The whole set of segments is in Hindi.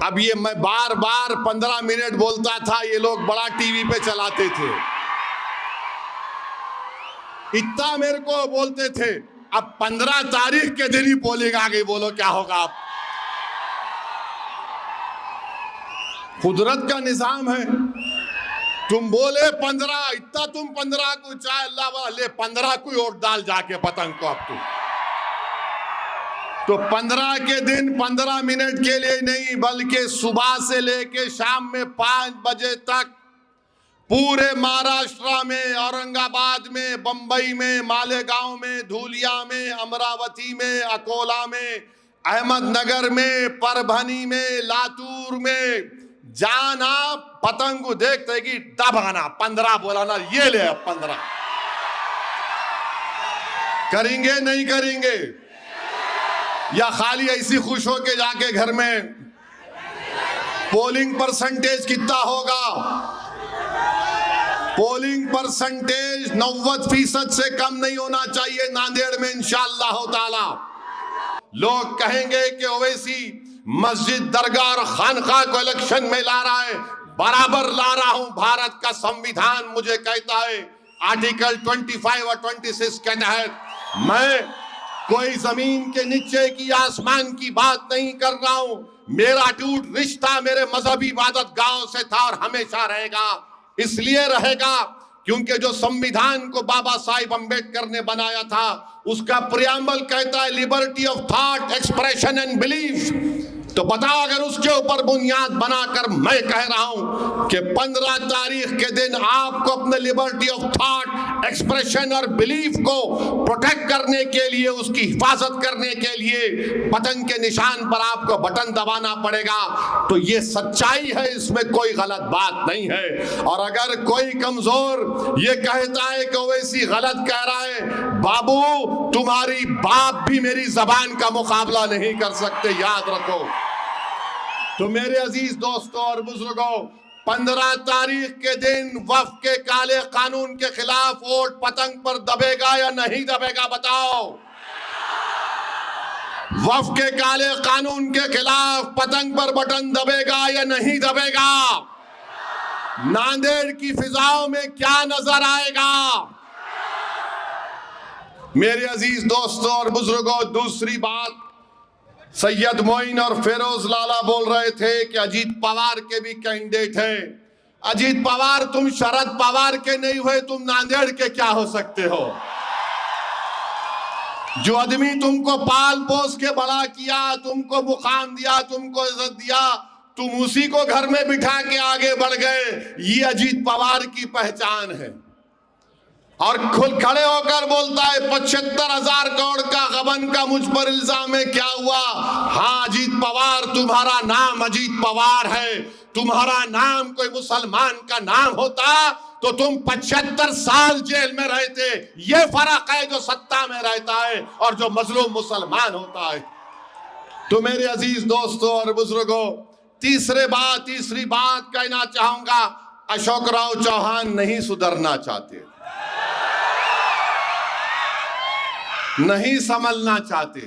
अब ये मैं बार बार 15 मिनट बोलता था, ये लोग बड़ा टीवी पे चलाते थे, इतना मेरे को बोलते थे। अब 15 तारीख के दिन ही पोलिंग आ गई, बोलो क्या होगा। आप कुदरत का निजाम है, तुम बोले 15, इतना तुम 15 को चाहे अल्लाह वाला ले 15 को वोट डाल जाके पतंग को। अब तो 15 के दिन 15 मिनट के लिए नहीं, बल्कि सुबह से लेके शाम में 5 बजे तक पूरे महाराष्ट्र में, औरंगाबाद में, बंबई में, मालेगांव में, धुलिया में, अमरावती में, अकोला में, अहमदनगर में, परभनी में, लातूर में जाना, पतंग को देखते कि दबाना, 15 बोलाना, ये ले 15 करेंगे नहीं करेंगे, या खाली ऐसी खुश हो के जाके घर में। पोलिंग परसेंटेज कितना होगा? पोलिंग परसेंटेज 90% से कम नहीं होना चाहिए नांदेड़ में इंशाअल्लाह ताला। लोग कहेंगे कि ओवैसी मस्जिद, दरगाह और खानका को इलेक्शन में ला रहा है, बराबर ला रहा हूं। भारत का संविधान मुझे कहता है, आर्टिकल 25 और 26 के तहत, मैं कोई जमीन के नीचे की, आसमान की बात नहीं कर रहा हूं। मेरा टूट रिश्ता मेरे मजहबी इबादत गांव से था और हमेशा रहेगा। इसलिए रहेगा क्योंकि जो संविधान को बाबा साहिब अंबेडकर ने बनाया था, उसका प्रियम्बल कहता है liberty of thought, expression and belief. तो बताओ, अगर उसके ऊपर बुनियाद बनाकर मैं कह रहा हूं कि 15 तारीख के दिन आपको अपने लिबर्टी ऑफ थॉट, एक्सप्रेशन और बिलीफ को प्रोटेक्ट करने के लिए, उसकी हिफाजत करने के लिए पतंग के निशान पर आपको बटन दबाना पड़ेगा, तो ये सच्चाई है, इसमें कोई गलत बात नहीं है। और अगर कोई कमजोर ये कहता है कि ओवैसी गलत कह रहा है, बाबू तुम्हारी बाप भी मेरी जबान का मुकाबला नहीं कर सकते, याद रखो। तो मेरे अजीज दोस्तों और बुजुर्गों, 15 तारीख के दिन वक्फ के काले कानून के खिलाफ वोट पतंग पर दबेगा या नहीं दबेगा? बताओ। वक्फ के काले कानून के खिलाफ पतंग पर बटन दबेगा या नहीं दबेगा? नांदेड़ की फिजाओं में क्या नजर आएगा? मेरे अजीज दोस्तों और बुजुर्गों, दूसरी बात, सैयद मोइन और फेरोज लाला बोल रहे थे कि अजीत पवार के भी कैंडिडेट हैं। अजीत पवार, तुम शरद पवार के नहीं हुए, तुम नांदेड़ के क्या हो सकते हो? जो आदमी तुमको पाल पोस के बड़ा किया, तुमको मुकाम दिया, तुमको इज्जत दिया, तुम उसी को घर में बिठा के आगे बढ़ गए। ये अजीत पवार की पहचान है। और खुद खड़े होकर बोलता है 75,000 करोड़ का गबन का मुझ पर इल्जाम है, क्या हुआ? हाँ अजीत पवार, तुम्हारा नाम अजीत पवार है। तुम्हारा नाम कोई मुसलमान का नाम होता तो तुम 75 साल जेल में रहते। ये फर्क है जो सत्ता में रहता है और जो मजलूम मुसलमान होता है। तो मेरे अजीज दोस्तों और बुजुर्गों, तीसरी बात कहना चाहूंगा, अशोक राव चौहान नहीं सुधरना चाहते, नहीं संभलना चाहते।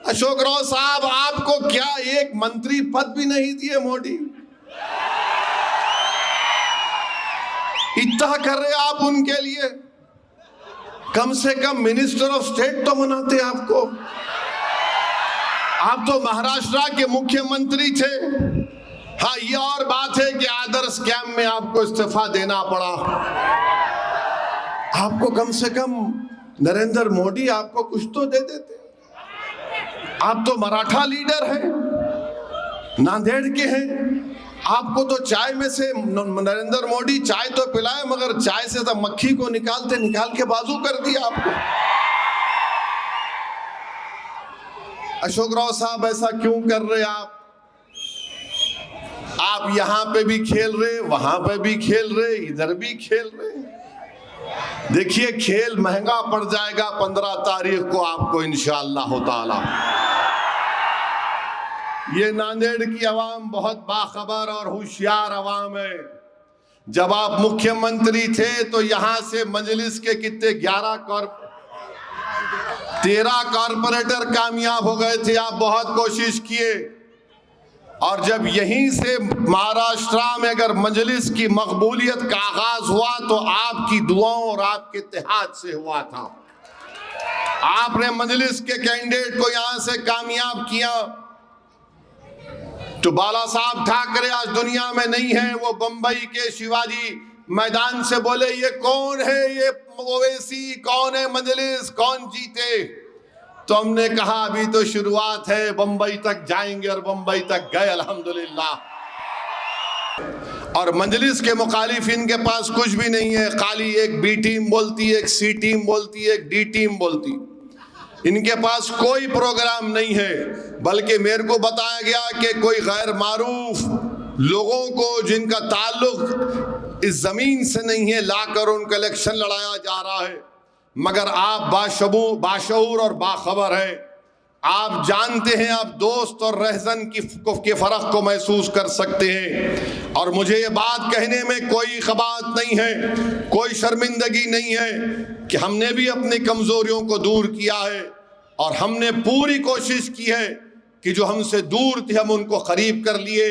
अशोक राव साहब, आपको क्या एक मंत्री पद भी नहीं दिए मोदी? इतना कर रहे आप उनके लिए, कम से कम मिनिस्टर ऑफ स्टेट तो बनाते आपको। आप तो महाराष्ट्र के मुख्यमंत्री थे। हाँ, ये और बात है कि आदर्श स्कैम में आपको इस्तीफा देना पड़ा। आपको कम से कम नरेंद्र मोदी आपको कुछ तो दे देते। आप तो मराठा लीडर हैं, नांदेड़ के हैं। आपको तो चाय में से नरेंद्र मोदी चाय तो पिलाए, मगर चाय से तो मक्खी को निकाल के बाजू कर दिया आपको। अशोक राव साहब, ऐसा क्यों कर रहे आप यहां पे भी खेल रहे, वहां पे भी खेल रहे, इधर भी खेल रहे। देखिए, खेल महंगा पड़ जाएगा 15 तारीख को आपको इंशाअल्लाह ताला। ये नांदेड़ की आवाम बहुत बाखबर और होशियार आवाम है। जब आप मुख्यमंत्री थे तो यहां से मजलिस के कितने 13 कॉर्पोरेटर कामयाब हो गए थे। आप बहुत कोशिश किए, और जब यहीं से महाराष्ट्र में अगर मजलिस की मकबूलियत का आगाज हुआ तो आपकी दुआओं और आपके इत्तेहाद से हुआ था। आपने मजलिस के कैंडिडेट को यहां से कामयाब किया। तो बाला साहब ठाकरे आज दुनिया में नहीं है, वो बंबई के शिवाजी मैदान से बोले ये कौन है, ये ओवैसी कौन है, मजलिस कौन जीते। तो हमने कहा अभी तो शुरुआत है, बंबई तक जाएंगे और बंबई तक गए अल्हम्दुलिल्लाह। और मजलिस के मुखालिफ इनके पास कुछ भी नहीं है, खाली एक बी टीम बोलती है, एक सी टीम बोलती है, एक डी टीम बोलती। इनके पास कोई प्रोग्राम नहीं है, बल्कि मेरे को बताया गया कि कोई गैर मारूफ लोगों को जिनका ताल्लुक इस जमीन से नहीं है लाकर उनका इलेक्शन लड़ाया जा रहा है। मगर आप बाशऊर और बाखबर हैं, आप जानते हैं, आप दोस्त और रहजन के फर्क को महसूस कर सकते हैं। और मुझे ये बात कहने में कोई खबात नहीं है, कोई शर्मिंदगी नहीं है कि हमने भी अपनी कमजोरियों को दूर किया है और हमने पूरी कोशिश की है कि जो हमसे दूर थे हम उनको करीब कर लिए,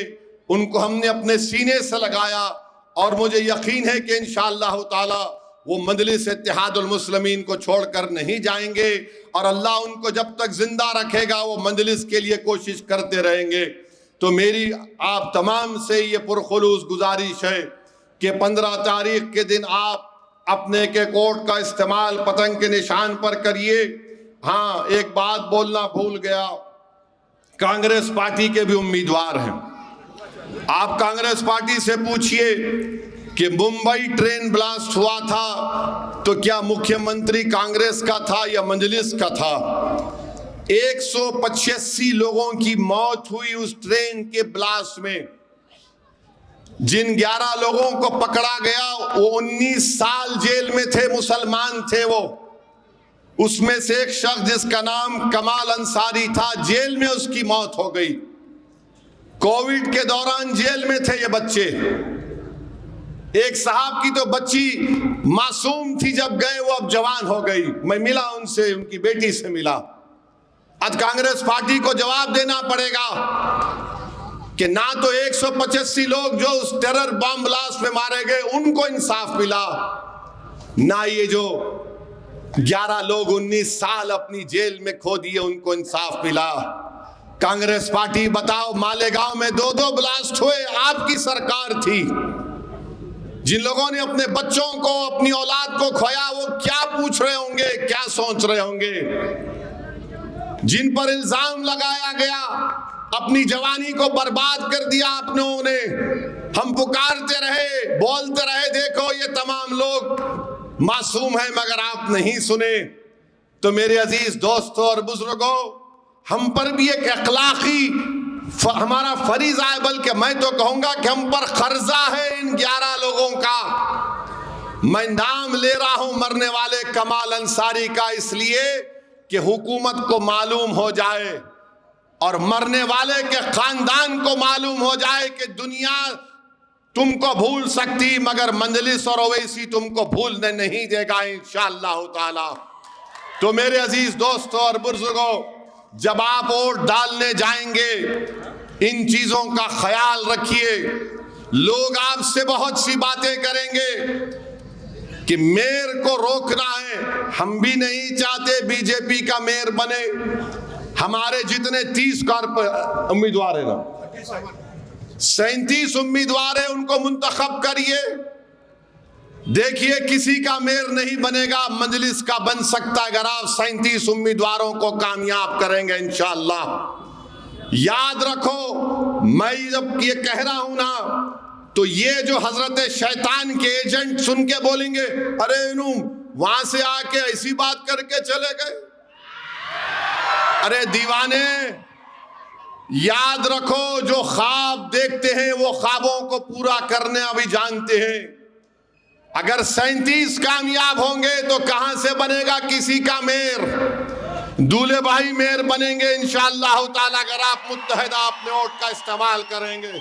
उनको हमने अपने सीने से लगाया। और मुझे यकीन है कि इंशाअल्लाह ताला वो मजलिस इत्तेहादुल मुस्लिमीन को छोड़कर नहीं जाएंगे और अल्लाह उनको जब तक जिंदा रखेगा वो मजलिस के लिए कोशिश करते रहेंगे। तो मेरी आप तमाम से ये पुरखुलूस गुजारिश है कि 15 तारीख के दिन आप अपने के कोट का इस्तेमाल पतंग के निशान पर करिए। हाँ, एक बात बोलना भूल गया, कांग्रेस पार्टी के भी उम्मीदवार हैं। आप कांग्रेस पार्टी से पूछिए कि मुंबई ट्रेन ब्लास्ट हुआ था तो क्या मुख्यमंत्री कांग्रेस का था या मजलिस का था। 185 लोगों की मौत हुई उस ट्रेन के ब्लास्ट में। जिन 11 लोगों को पकड़ा गया वो 19 साल जेल में थे, मुसलमान थे वो। उसमें से एक शख्स जिसका नाम कमाल अंसारी था, जेल में उसकी मौत हो गई। कोविड के दौरान जेल में थे ये बच्चे। एक साहब की तो बच्ची मासूम थी, जब गए वो अब जवान हो गई। मैं मिला उनसे, उनकी बेटी से मिला। आज कांग्रेस पार्टी को जवाब देना पड़ेगा कि ना तो 185 लोग जो उस टेरर बम ब्लास्ट में मारे गए उनको इंसाफ मिला, ना ये जो 11 लोग 19 साल अपनी जेल में खो दिए उनको इंसाफ मिला। कांग्रेस पार्टी बताओ, मालेगांव में 2-2 ब्लास्ट हुए, आपकी सरकार थी। जिन लोगों ने अपने बच्चों को, अपनी औलाद को खोया, वो क्या पूछ रहे होंगे, क्या सोच रहे होंगे। जिन पर इल्जाम लगाया गया, अपनी जवानी को बर्बाद कर दिया आपने उन्हें। हम पुकारते रहे, बोलते रहे, देखो ये तमाम लोग मासूम हैं, मगर आप नहीं सुने। तो मेरे अजीज दोस्तों और बुजुर्गों, हम पर भी एक अखलाकी हमारा फरीजा है, बल्कि मैं तो कहूंगा कि हम पर कर्जा है इन 11 लोगों का। मैं नाम ले रहा हूं मरने वाले कमाल अंसारी का इसलिए कि हुकूमत को मालूम हो जाए और मरने वाले के खानदान को मालूम हो जाए कि दुनिया तुमको भूल सकती मगर मजलिस और ओवैसी तुमको भूलने नहीं देगा इंशाअल्लाह ताला। तो मेरे अजीज दोस्तों और बुजुर्गों, जब आप वोट डालने जाएंगे इन चीजों का ख्याल रखिए। लोग आपसे बहुत सी बातें करेंगे कि मेयर को रोकना है। हम भी नहीं चाहते बीजेपी का मेयर बने। हमारे जितने 30 उम्मीदवार है ना, 37 उम्मीदवार है, उनको मुंतखब करिए। देखिए किसी का मेयर नहीं बनेगा, मजलिस का बन सकता है अगर आप 37 उम्मीदवारों को कामयाब करेंगे इंशाअल्लाह। याद रखो, मैं जब ये कह रहा हूं ना, तो ये जो हजरत शैतान के एजेंट सुन के बोलेंगे, अरे इनू वहां से आके ऐसी बात करके चले गए। अरे दीवाने, याद रखो, जो ख्वाब देखते हैं वो ख्वाबों को पूरा करने अभी जानते हैं। अगर 37 कामयाब होंगे तो कहां से बनेगा किसी का मेयर। दूल्हे भाई मेयर बनेंगे इंशाअल्लाह ताला अगर आप मुत्तहिदा अपने वोट का इस्तेमाल करेंगे।